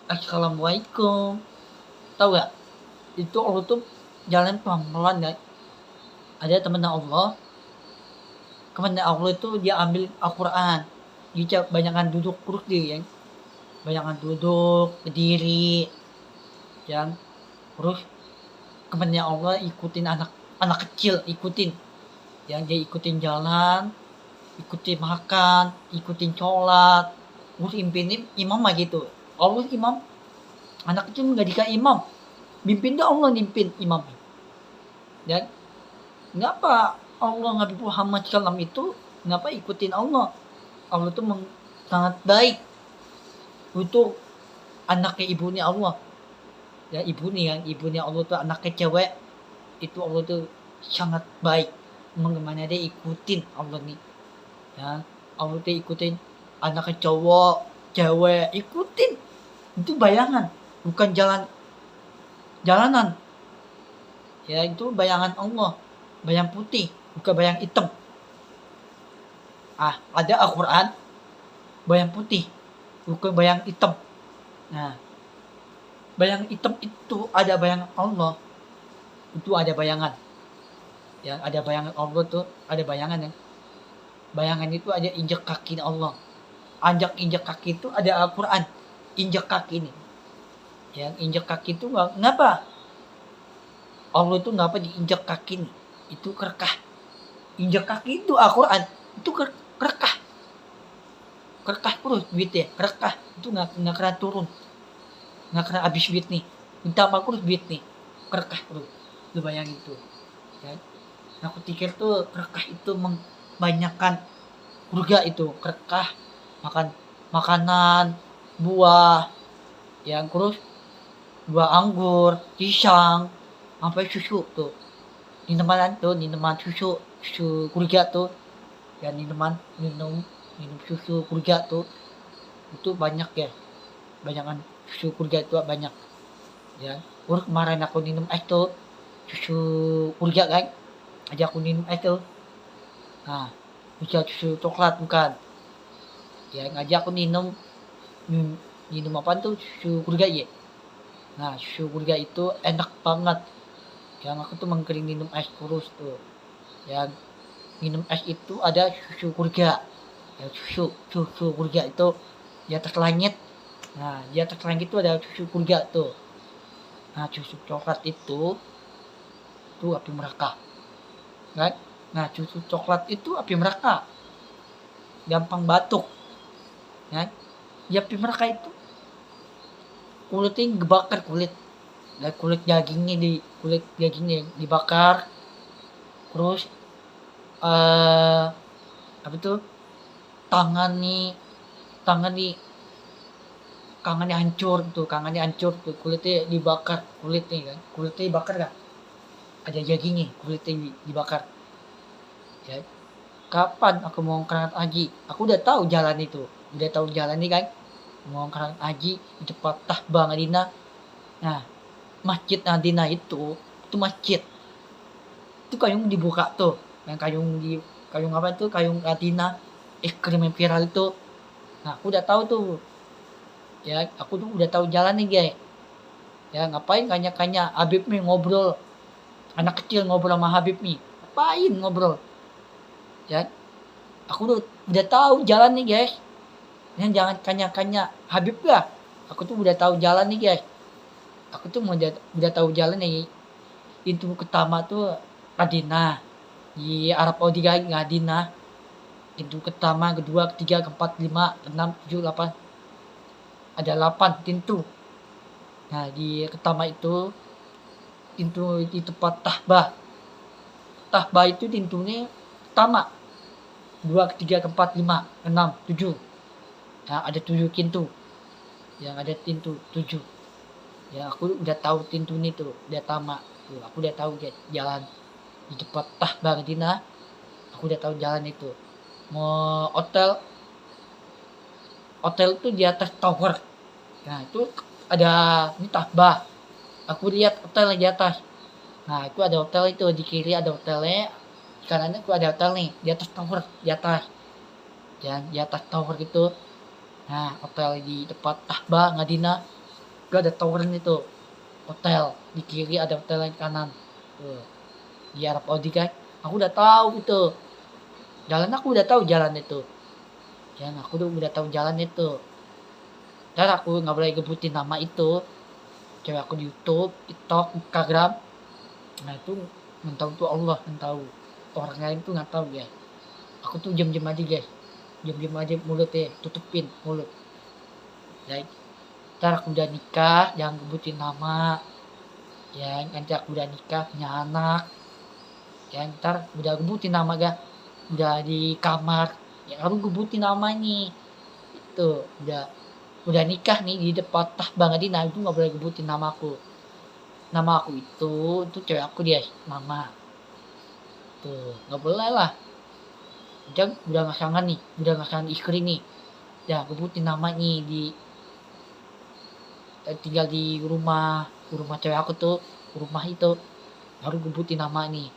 Assalamualaikum. Tahu gak? Itu Allah tuh jalan pelan-pelan ya. Ada temennya Allah. Temennya Allah itu dia ambil Al-Quran. Dia banyakan duduk terus dia yang. Banyakan duduk, berdiri. Yang terus temennya Allah ikutin anak kecil, ikutin. Yang dia ikutin jalan, ikutin makan, ikutin sholat. Terus impiin imam mah gitu. Allah imam, anak kecil nggak dikasih imam. Mimpin dah Allah mimpin imam. Dan ngapa Allah Nabi Muhammad SAW itu ngapa ikutin Allah? Allah itu sangat baik untuk anaknya ibunya Allah. Ya ibunya Allah tuh anaknya cewek, itu Allah tuh sangat baik. Bagaimana dia ikutin Allah nih. Ya, Allah tuh ikutin anaknya cowok, cewek, ikutin. Itu bayangan, bukan jalanan. Ya itu bayangan Allah, bayang putih, bukan bayang hitam. Ada Al-Quran bayang putih, bukan bayang hitam. Nah, bayang hitam itu ada bayangan Allah, itu ada bayangan. Ya ada bayangan Allah tuh, ada bayangan ya. Bayangan itu ada injak kaki Allah. Injak kaki itu ada Al-Quran, injak kaki ini. Yang injak kaki itu ngapa? Allah itu ngapa diinjak kaki nih? Itu kerekah. Injak kaki itu Al-Quran, itu kerekah. Kerekah terus duit ya, kerekah. Itu nggak kena turun. Nggak kena habis duit nih. Minta apa terus duit nih. Kerekah terus. Lu bayangin tuh. Ya. Aku pikir tuh kerekah itu membanyakkan surga itu. Kerekah, makanan, buah, yang terus buah anggur, pisang, sampai susu tuh. Minuman susu surga tuh. Ya minum susu surga tuh. Itu banyak ya. Banyakan susu surga itu banyak. Ya. Terus kemarin aku minum es tuh. Susu surga kan. Aja aku minum es tuh. Nah, bisa susu coklat bukan. Ya ngajak aku minum apa tuh susu surga ya. Nah susu surga itu enak banget. Yang aku tuh mengkering minum es terus tuh. Yang minum es itu ada susu surga. Ya, susu surga itu di atas langit. Nah di atas langit itu ada susu surga tuh. Nah susu coklat itu api neraka. Kan? Nah susu coklat itu api neraka. Gampang batuk. Ya, di api neraka itu kulitnya dibakar kulit dagingnya dibakar. Terus apa tuh tangannya hancur tuh, kulitnya dibakar, kulitnya dibakar kan, ada dagingnya, kulitnya dibakar. Ya, kapan aku mau berangkat haji? Aku udah tahu jalan nih kan, mau berangkat haji di tempat Tahba Madinah. Nah, masjid Madinah itu masjid itu kayung dibuka tuh, yang kayung apa tuh, kayung Madinah krim yang viral itu. Nah aku udah tahu tuh ya, aku tuh udah tahu jalan nih guys. Ya ngapain kanya Habib nih ngobrol, anak kecil ngobrol sama Habib nih, ngapain ngobrol ya, aku udah tahu jalan nih guys. Jangan kanya Habib lah, aku tuh udah tahu jalan nih guys. Aku tuh udah tahu jalan nih. Itu pertama tuh Madinah di Arab Saudi guys, Madinah. Pintu pertama, kedua, ketiga, keempat, 5, 6, 7, 8. Ada 8 pintu. Nah di pertama itu pintu di tempat Tahba itu pintunya pertama, 2, ketiga, keempat, 5, 6, 7. Nah ada 7 pintu. Yang ada pintu 7. Ya aku udah tahu pintu ini tuh, udah tamat tuh. Aku udah tahu jalan di tempat Tahba Madinah. Aku udah tahu jalan itu. Mau hotel tuh di atas tower. Nah itu ada ini Tahba. Aku lihat hotel di atas. Nah itu ada hotel itu, di kiri ada hotelnya, di kanannya aku ada hotel nih di atas tower, di atas. Ya di atas tower itu Nah, hotel di depan Tahba Madinah itu ada tower itu, hotel di kiri ada hotel yang kanan tuh di Arab Saudi kan. Aku udah tahu itu jalan, aku udah tahu jalan itu, dan aku udah tahu jalan itu, dan aku nggak boleh gebutin nama itu. Cewek aku di YouTube, TikTok, Instagram. Nah itu yang tahu tuh Allah, yang tahu. Orang lain tuh nggak tahu guys. Aku tuh diam-diam aja guys, diam-diam aja mulutnya, tutupin mulut. Ya, ntar aku udah nikah, jangan gebutin nama. Ya, nanti aku udah nikah, punya anak. Ya, ntar udah gebutin nama gak? Udah di kamar, ya harus gebutin nama nih. Itu udah nikah nih di depan banget nah itu nggak boleh gebutin namaku. Nama aku itu cewek aku dia mama. Tuh nggak boleh lah. Jangan udah ngasangan nih, udah ngasangan istri nih. Ya gebutin nama nih di tinggal di rumah cewek aku tuh, rumah itu baru gebutin nama nih.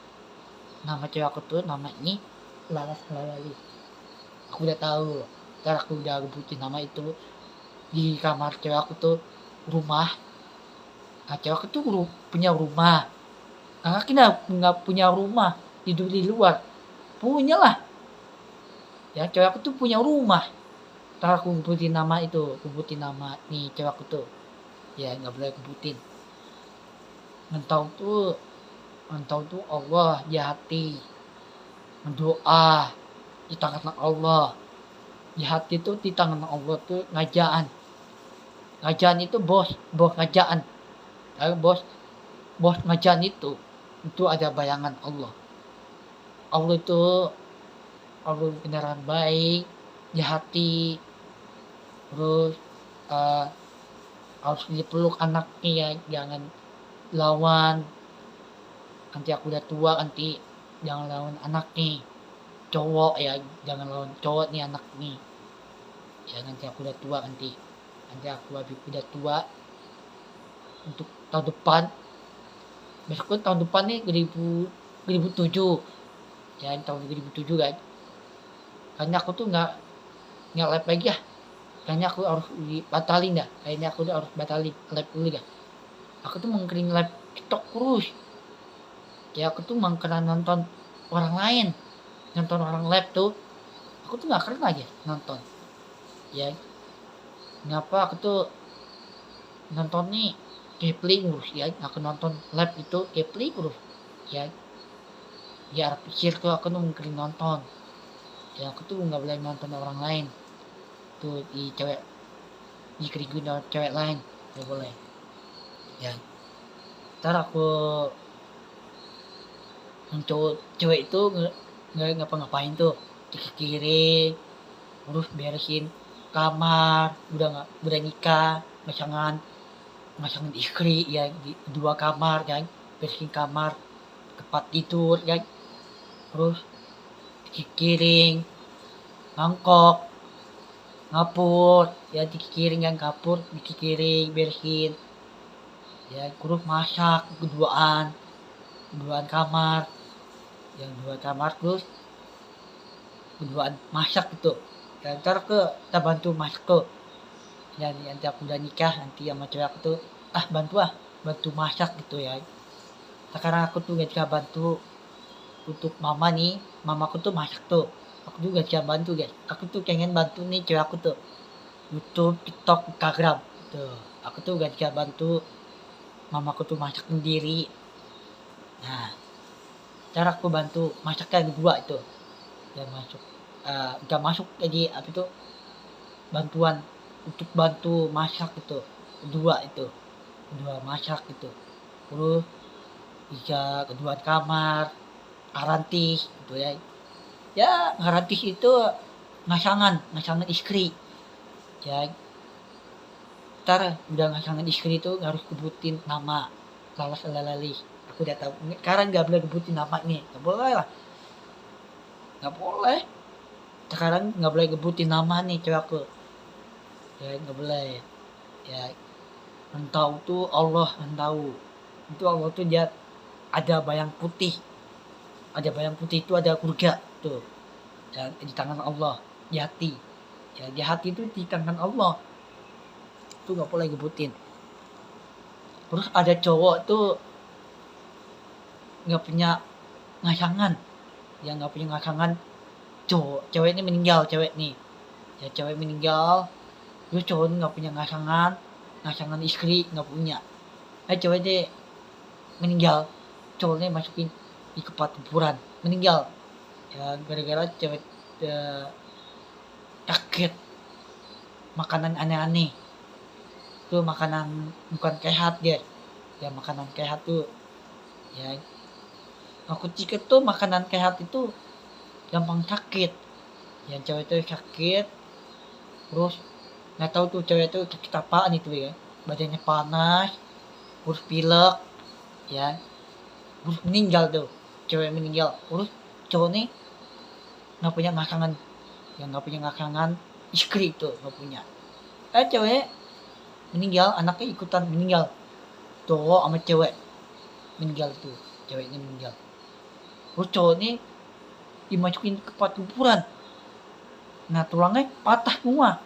Nama cewek aku tuh nama ini Lalas Lalali. Aku udah tahu. Ntar aku udah gebutin nama itu di kamar cewek aku tuh rumah. Nah, cewek aku tuh punya rumah. Kakak kita nggak punya rumah, tidur di luar. Punya lah. Ya cewek aku tuh punya rumah. Ntar aku gebutin nama itu, gebutin nama nih cewek aku tuh. Ya nggak boleh gebutin. Mentau tuh Allah di hati. Mendoa di tangan Allah. Di hati tuh di tangan Allah tuh ngajaan. Ngajaan itu bos ngajaan. Lalu bos ngajaan itu ada bayangan Allah. Allah itu Allah beneran baik di hati. Terus harus dipeluk anaknya ya, jangan lawan. Nanti aku udah tua nanti jangan lawan anak nih. Cowok ya, jangan lawan cowok nih anak nih. Ya nanti aku udah tua nanti aku habis udah tua untuk tahun depan. Besok tahun depan nih 2007. Ya tahun 2007 kan. Karena aku tuh nggak live lagi ya. Kayaknya aku harus batalin dah. Kayaknya aku harus batalin live dulu dah. Aku tuh mengkering live TikTok terus. Ya aku tuh mengkena nonton orang lain. Nonton orang live tuh. Aku tuh gak keren aja nonton. Ya. Kenapa aku tuh nonton nih Kepling terus ya. Aku nonton live itu Kepling terus. Ya. Ya pikir tuh aku tuh mengkering nonton. Ya aku tuh gak boleh nonton orang lain. Tuh di kerigun cewek lain. Gak boleh. Ya. Ntar aku cewek itu nggak ngapa-ngapain tuh kiri terus beresin kamar, udah nikah, masangan istri ya di dua kamar kan, beresin kamar, tempat tidur kan, terus kiring mangkok ngapur ya dikiring kan, kapur dikiring beresin ya, terus masak keduaan kamar, yang dua kamar terus berduaan masak gitu. Dan ntar kita bantu masak tuh. Dan nanti aku udah nikah nanti sama cewek aku tuh bantu masak gitu ya. Sekarang aku tuh gak bisa bantu untuk mamaku tuh masak tuh. Aku juga bisa bantu guys. Aku tuh pengen bantu nih cewek aku tuh. YouTube, TikTok, Instagram tuh. Aku tuh gak bisa bantu mamaku tuh masak sendiri. Nah, cara aku bantu masaknya berdua itu dan gak masuk jadi apa itu bantuan untuk bantu masak itu kedua masak itu, terus bisa kedua kamar ngarantis gitu ya ngarantis itu ngasangan istri ya. Ntar udah ngasangan istri itu harus kebutin nama Lalas Lalali. Aku udah tahu sekarang gak boleh gebutin nama nih, gak boleh lah, gak boleh sekarang, gak boleh gebutin nama nih cewek aku ya, gak boleh ya. Entau tuh Allah, entau itu Allah tuh dia ada bayang putih itu ada surga tuh ya, di tangan Allah di hati. Ya di hati itu di tangan Allah, itu nggak boleh gebutin. Terus ada cowok tuh nggak punya ngasangan, ya nggak punya ngasangan. Cewek ini meninggal, cewek nih ya, cewek meninggal, terus cowok ini nggak punya ngasangan istri nggak punya. Cewek ini meninggal, cowoknya masukin di tempat kuburan, meninggal ya gara-gara cewek kaget makanan aneh-aneh. Itu makanan bukan sehat dia, ya makanan sehat tuh ya, aku pikir tuh makanan sehat itu gampang sakit. Yang cewek itu sakit, terus nggak tahu tuh cewek itu sakit apaan itu ya, badannya panas, terus pilek ya, terus meninggal tuh, cewek meninggal. Terus cowok nih nggak punya ngasangan, yang nggak punya ngasangan istri itu nggak punya. Cewek meninggal, anaknya ikutan meninggal, cowok sama cewek meninggal tuh, ceweknya meninggal. Terus cowok nih dimasukin ke tempat kuburan. Nah tulangnya patah semua,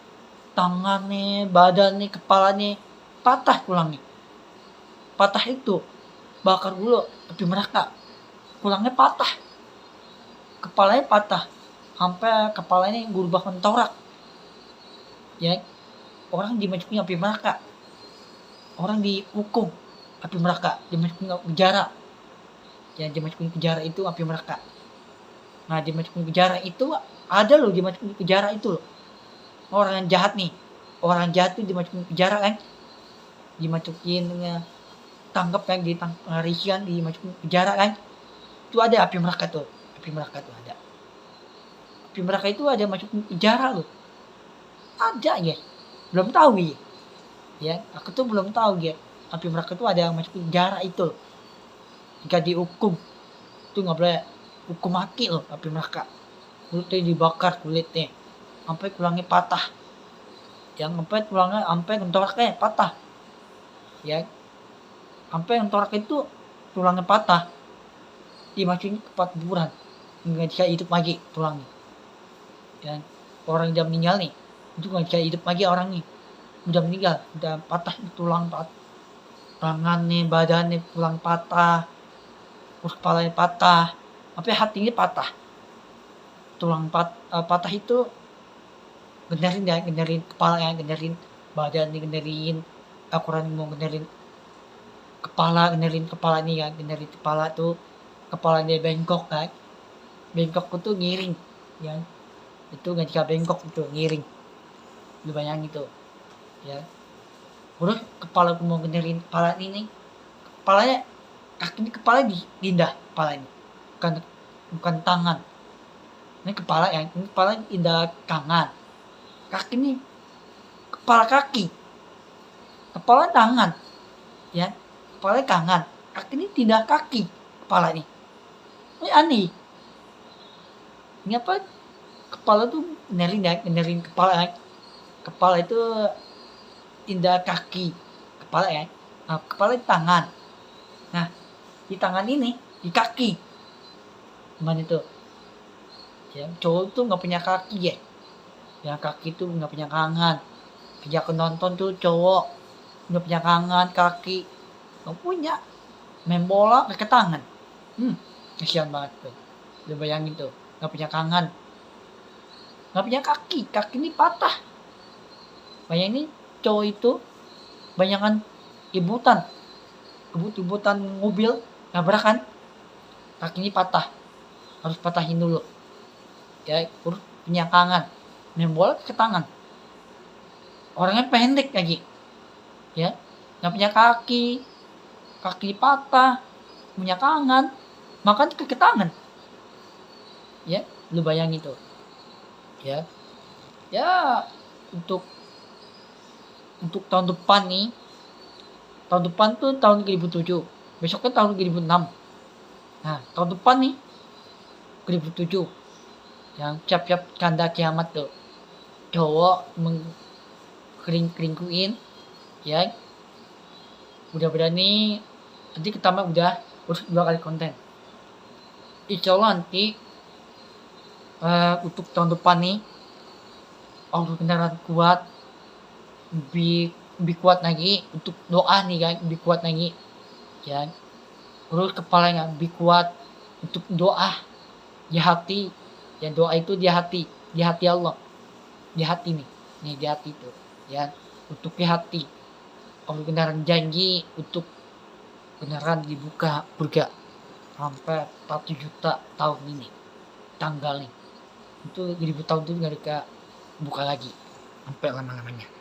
tangannya, badannya, kepalanya patah, tulangnya patah itu bakar dulu api neraka, tulangnya patah, kepalanya patah, sampai kepalanya berubah mentorak ya. Orang dimasukin api neraka, orang dihukum api neraka, dimasukin penjara ya, dimasukin penjara itu api neraka. Nah dimasukin penjara itu ada loh, dimasukin penjara itu loh orang yang jahat nih, orang jahat tuh dimasukin penjara kan, dimasukin tangkap kan, risian, dimasukin penjara kan, itu ada api neraka tuh, api neraka tuh ada, api neraka itu ada masukin penjara loh, ada ya, belum tahu ya, aku tuh belum tahu ya, api neraka tuh ada yang masukin penjara itu loh. Jika dihukum tuh nggak boleh hukum mati loh, api neraka. Kulitnya dibakar, kulitnya sampai tulangnya patah, yang sampai tulangnya sampai tengkoraknya patah ya, sampai tengkorak itu tulangnya patah, dimasukin ke tempat kuburan, nggak bisa hidup lagi tulangnya ya. Orang udah meninggal nih itu nggak bisa hidup lagi, orang nih udah meninggal, udah patah tulang, tangannya, badannya tulang patah, terus kepalanya patah, sampai hatinya patah. Tulang patah itu genderin ya, genderin kepala ya, genderin badan, genderin akuran, mau genderin kepala nih ya, genderin kepala tuh, kepalanya bengkok kan, bengkok tuh ngiring ya, itu nggak bisa bengkok, itu ngiring, lu bayangin itu ya. Terus kepala mau genderin kepala ini, kepalanya kaki ini, kepala pindah kepala ini, bukan tangan. Ini kepala ya, ini kepala pindah tangan, kaki ini kepala kaki, kepala tangan ya, kepala tangan, kaki ini pindah kaki, kepala ini aneh. Ini apa, kepala tuh benerin kepala ya. Kepala itu pindah kaki, kepala ya, nah, kepala di tangan, nah di tangan ini di kaki, gimana itu ya. Cowok tuh nggak punya kaki ya, yang kaki tuh nggak punya tangan. Sejak nonton tuh cowok nggak punya tangan, kaki nggak punya, main bola pakai tangan, kasihan banget tuh. Lu bayangin tuh, nggak punya tangan, nggak punya kaki ini patah. Bayangin cowok itu banyakan ibutan mobil nabrakan, kaki ini patah, harus patahin dulu ya, terus punya tangan, main bola ke tangan, orangnya pendek lagi ya, nggak punya kaki patah, punya tangan, makan ke tangan ya. Lu bayangin tuh ya. Untuk tahun depan nih, tahun depan tuh tahun 2007, besoknya tahun 2006. Nah tahun depan nih 2007, yang siap-siap tanda kiamat tuh, cowok mengkeringkuin ya, udah berani nanti ketambah udah terus 2 kali konten. Insya Allah nanti untuk tahun depan nih Allah beneran kuat, lebih kuat lagi untuk doa nih kan, lebih kuat lagi ya. Terus kepalanya lebih kuat untuk doa di hati, ya doa itu di hati Allah, di hati nih di hati itu ya, untuk di hati. Allah beneran janji untuk beneran dibuka surga sampai 1 juta tahun ini tanggal nih, itu 1000 tahun itu nggak buka lagi sampai lama-lamanya.